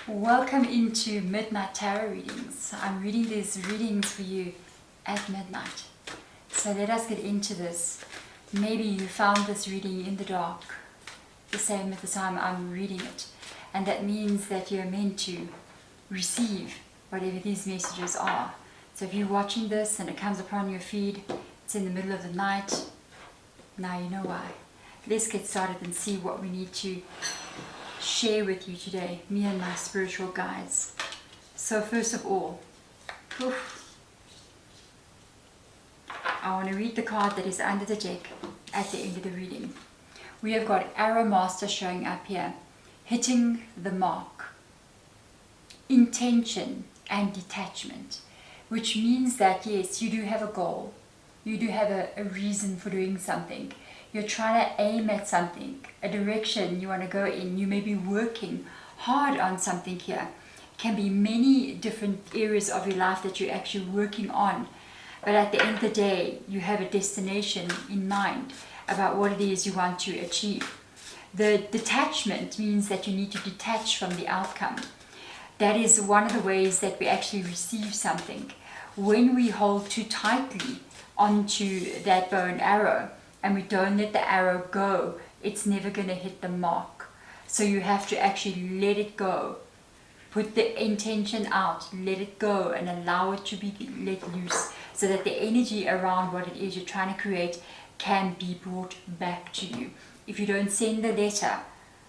Welcome into Midnight Tarot readings. I'm reading these readings for you at midnight. So let us get into this. Maybe you found this reading in the dark, the same at the time I'm reading it. And that means that you're meant to receive whatever these messages are. So if you're watching this and it comes upon your feed, it's in the middle of the night, now you know why. Let's get started and see what we need to share with you today, me and my spiritual guides. So first of all, I want to read the card that is under the deck at the end of the reading. We have got Arrow Master showing up here, hitting the mark, intention and detachment, which means that yes, you do have a goal, you do have a reason for doing something. You're trying to aim at something, a direction you want to go in. You may be working hard on something here. It can be many different areas of your life that you're actually working on. But at the end of the day, you have a destination in mind about what it is you want to achieve. The detachment means that you need to detach from the outcome. That is one of the ways that we actually receive something. When we hold too tightly onto that bow and arrow, and we don't let the arrow go, it's never going to hit the mark. So you have to actually let it go. Put the intention out, let it go, and allow it to be let loose so that the energy around what it is you're trying to create can be brought back to you. If you don't send the letter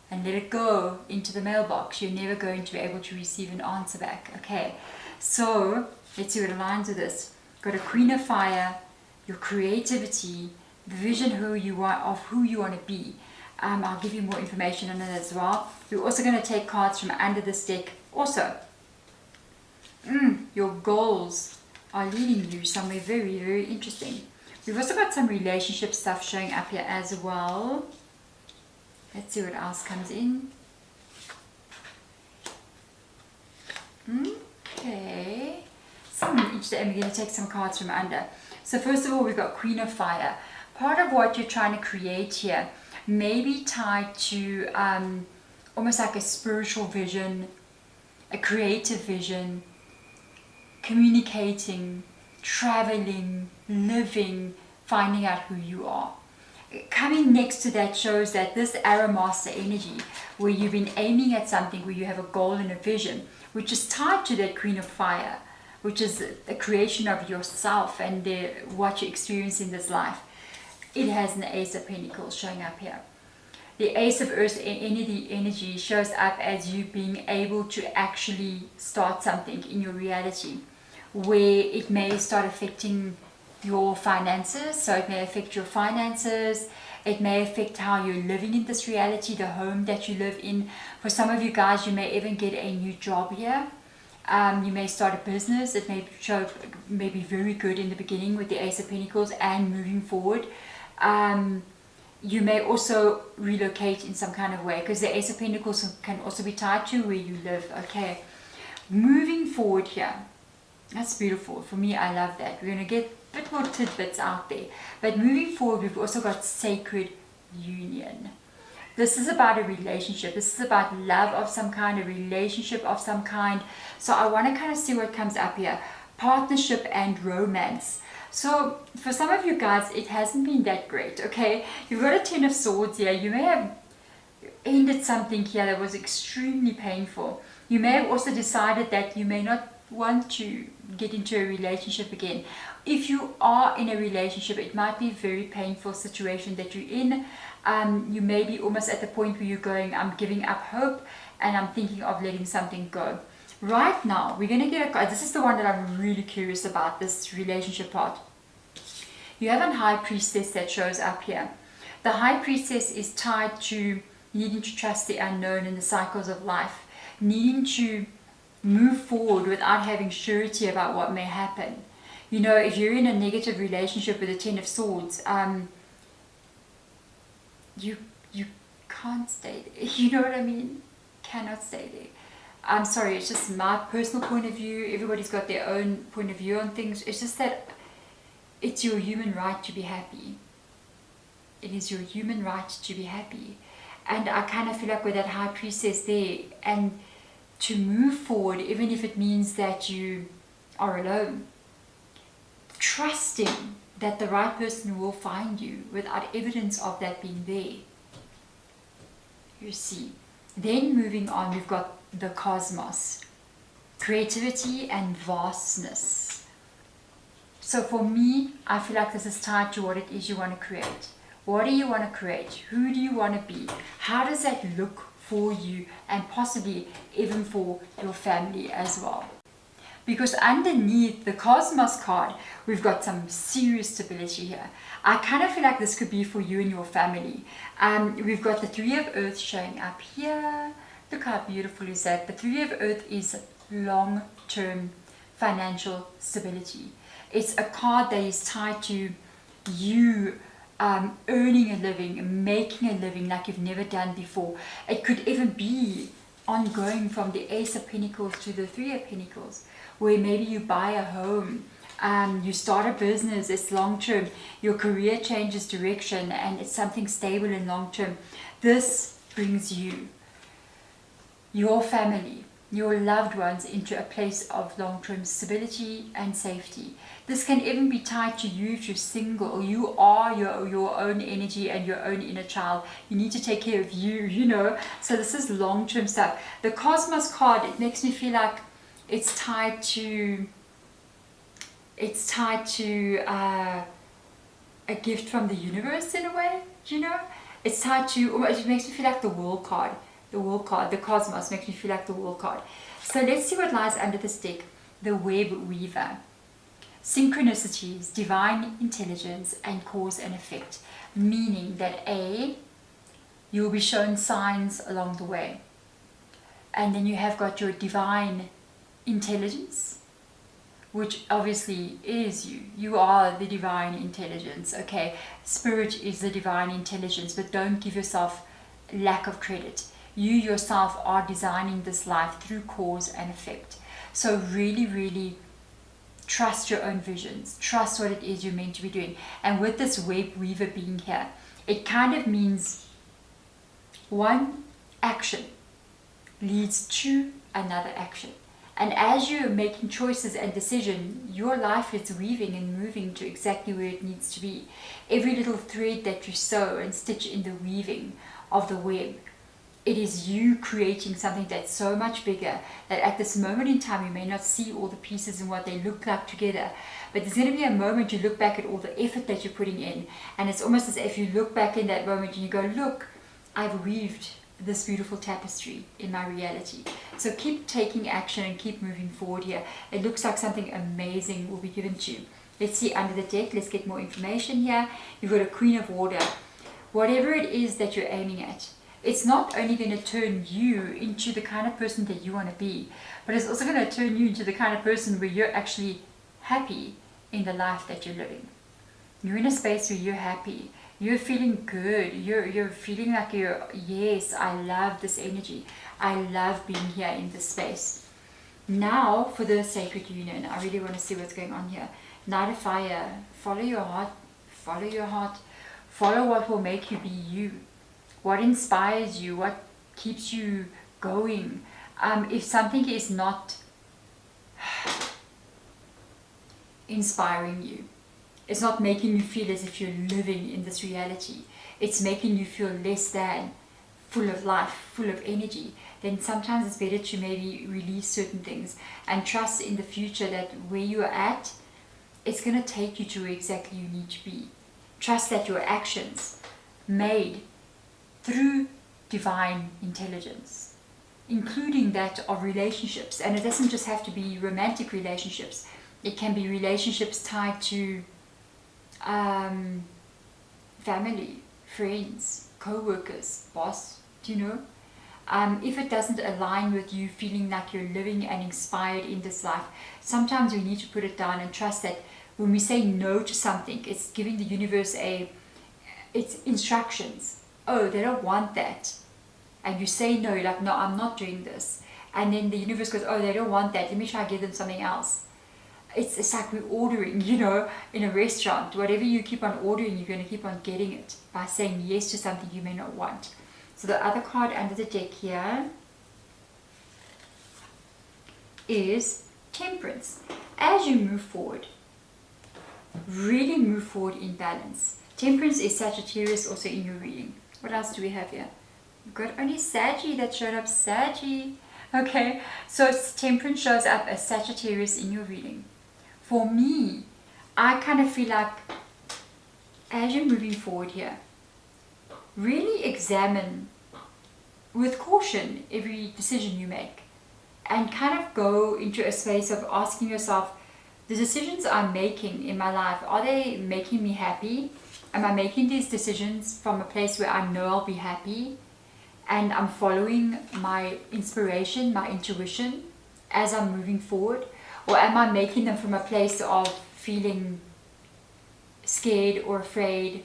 and let it go into the mailbox, you're never going to be able to receive an answer back. Okay, so let's see what aligns with this. Got a Queen of Fire, your creativity, the vision of who you want to be. I'll give you more information on it as well. We're also going to take cards from under this deck. Also, your goals are leading you somewhere very, very interesting. We've also got some relationship stuff showing up here as well. Let's see what else comes in. Okay. Each day we're going to take some cards from under. So first of all, we've got Queen of Fire. Part of what you're trying to create here may be tied to almost like a spiritual vision, a creative vision, communicating, traveling, living, finding out who you are. Coming next to that shows that this Arrow Master energy, where you've been aiming at something, where you have a goal and a vision, which is tied to that Queen of Fire, which is the creation of yourself and what you experience in this life. It has an Ace of Pentacles showing up here. The Ace of Earth energy shows up as you being able to actually start something in your reality, where it may start affecting your finances. So it may affect your finances. It may affect how you're living in this reality, the home that you live in. For some of you guys, you may even get a new job here. You may start a business. It may be very good in the beginning with the Ace of Pentacles and moving forward. You may also relocate in some kind of way, because the Ace of Pentacles can also be tied to where you live. Okay, moving forward here, that's beautiful. For me, I love that. We're going to get a bit more tidbits out there, but moving forward, we've also got Sacred Union. This is about a relationship. This is about love of some kind, a relationship of some kind. So I want to kind of see what comes up here. Partnership and romance. So for some of you guys, it hasn't been that great, okay? You've got a Ten of Swords here. You may have ended something here that was extremely painful. You may have also decided that you may not want to get into a relationship again. If you are in a relationship, it might be a very painful situation that you're in. You may be almost at the point where you're going, I'm giving up hope and I'm thinking of letting something go. Right now, we're going to get a card. This is the one that I'm really curious about, this relationship part. You have a High Priestess that shows up here. The High Priestess is tied to needing to trust the unknown in the cycles of life, needing to move forward without having surety about what may happen. You know, if you're in a negative relationship with a Ten of Swords, you can't stay there. You know what I mean? Cannot stay there. I'm sorry, it's just my personal point of view. Everybody's got their own point of view on things. It's just that it's your human right to be happy. It is your human right to be happy. And I kind of feel like with that High Priestess there, and to move forward, even if it means that you are alone. Trusting that the right person will find you without evidence of that being there. You see. Then moving on, we've got the cosmos. Creativity and vastness. So for me, I feel like this is tied to what it is you want to create. What do you want to create? Who do you want to be? How does that look for you, and possibly even for your family as well? Because underneath the cosmos card, we've got some serious stability here. I kind of feel like this could be for you and your family. We've got the Three of Earth showing up here. Look how beautiful is that. The Three of Earth is long-term financial stability. It's a card that is tied to you earning a living, making a living like you've never done before. It could even be ongoing from the Ace of Pentacles to the Three of Pentacles, where maybe you buy a home, you start a business, it's long term, your career changes direction, and it's something stable and long term. This brings you, your family, your loved ones into a place of long-term stability and safety. This can even be tied to you if you're single. You are your own energy and your own inner child. You need to take care of you, you know. So this is long-term stuff. The Cosmos card, it makes me feel like it's tied to a gift from the universe in a way, you know. It's tied to, it makes me feel like the World card. The World card, the Cosmos makes me feel like the World card. So let's see what lies under this deck. The Web Weaver. Synchronicities, divine intelligence, and cause and effect. Meaning that you'll be shown signs along the way. And then you have got your divine intelligence, which obviously is you. You are the divine intelligence, okay? Spirit is the divine intelligence, but don't give yourself lack of credit. You yourself are designing this life through cause and effect. So really, really trust your own visions. Trust what it is you're meant to be doing. And with this Web Weaver being here, it kind of means one action leads to another action. And as you're making choices and decisions, your life is weaving and moving to exactly where it needs to be. Every little thread that you sew and stitch in the weaving of the web, it is you creating something that's so much bigger that at this moment in time you may not see all the pieces and what they look like together, but there's going to be a moment you look back at all the effort that you're putting in, and it's almost as if you look back in that moment and you go, look, I've weaved this beautiful tapestry in my reality. So keep taking action and keep moving forward here. It looks like something amazing will be given to you. Let's see under the deck. Let's get more information here. You've got a Queen of Water. Whatever it is that you're aiming at, it's not only going to turn you into the kind of person that you want to be, but it's also going to turn you into the kind of person where you're actually happy in the life that you're living. You're in a space where you're happy. You're feeling good. You're feeling like yes, I love this energy. I love being here in this space. Now for the Sacred Union, I really want to see what's going on here. Knight of Fire. Follow your heart. Follow your heart. Follow what will make you be you. What inspires you? What keeps you going? If something is not inspiring you, it's not making you feel as if you're living in this reality, it's making you feel less than, full of life, full of energy, then sometimes it's better to maybe release certain things and trust in the future that where you are at, it's going to take you to where exactly you need to be. Trust that your actions made through divine intelligence, including that of relationships, and it doesn't just have to be romantic relationships, it can be relationships tied to family, friends, co-workers, boss, do you know? If it doesn't align with you feeling like you're living and inspired in this life, sometimes we need to put it down and trust that when we say no to something, it's giving the universe it's instructions. Oh, they don't want that. And you say no, you're like, no, I'm not doing this. And then the universe goes, oh, they don't want that. Let me try to give them something else. It's like we're ordering, you know, in a restaurant. Whatever you keep on ordering, you're going to keep on getting it by saying yes to something you may not want. So the other card under the deck here, is Temperance. As you move forward, really move forward in balance. Temperance is Sagittarius also in your reading. What else do we have here? We've got only Saggy that showed up. Saggy. Okay, so Temperance shows up as Sagittarius in your reading. For me, I kind of feel like as you're moving forward here, really examine with caution every decision you make, and kind of go into a space of asking yourself, the decisions I'm making in my life, are they making me happy? Am I making these decisions from a place where I know I'll be happy and I'm following my inspiration, my intuition as I'm moving forward? Or am I making them from a place of feeling scared or afraid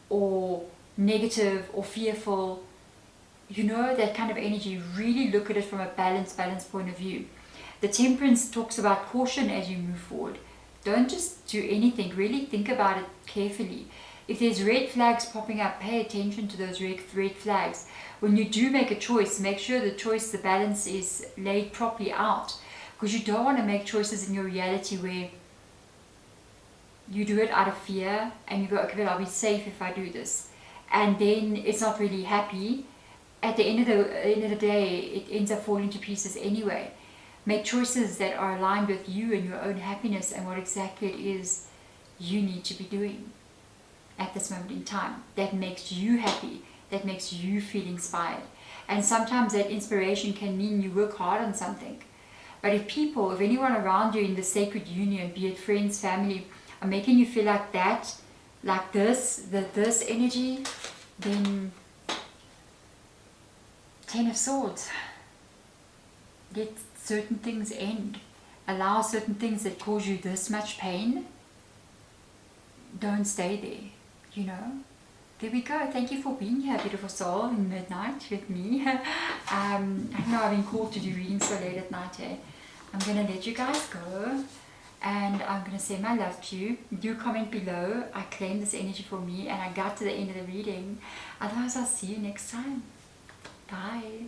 or negative or fearful? You know, that kind of energy. Really look at it from a balanced point of view. The Temperance talks about caution as you move forward. Don't just do anything. Really think about it carefully. If there's red flags popping up, pay attention to those red flags. When you do make a choice, make sure the balance is laid properly out. Because you don't want to make choices in your reality where you do it out of fear and you go, okay, well, I'll be safe if I do this. And then it's not really happy. At the end of the day, it ends up falling to pieces anyway. Make choices that are aligned with you and your own happiness and what exactly it is you need to be doing at this moment in time. That makes you happy, that makes you feel inspired. And sometimes that inspiration can mean you work hard on something. But if anyone around you in the sacred union, be it friends, family, are making you feel like that, like this energy, then Ten of Swords. Let certain things end. Allow certain things that cause you this much pain. Don't stay there, you know. There we go. Thank you for being here, beautiful soul, in midnight with me. I know I've been called to do readings so late at night. I'm going to let you guys go. And I'm going to say my love to you. Do comment below. I claim this energy for me and I got to the end of the reading. Otherwise, I'll see you next time. Bye.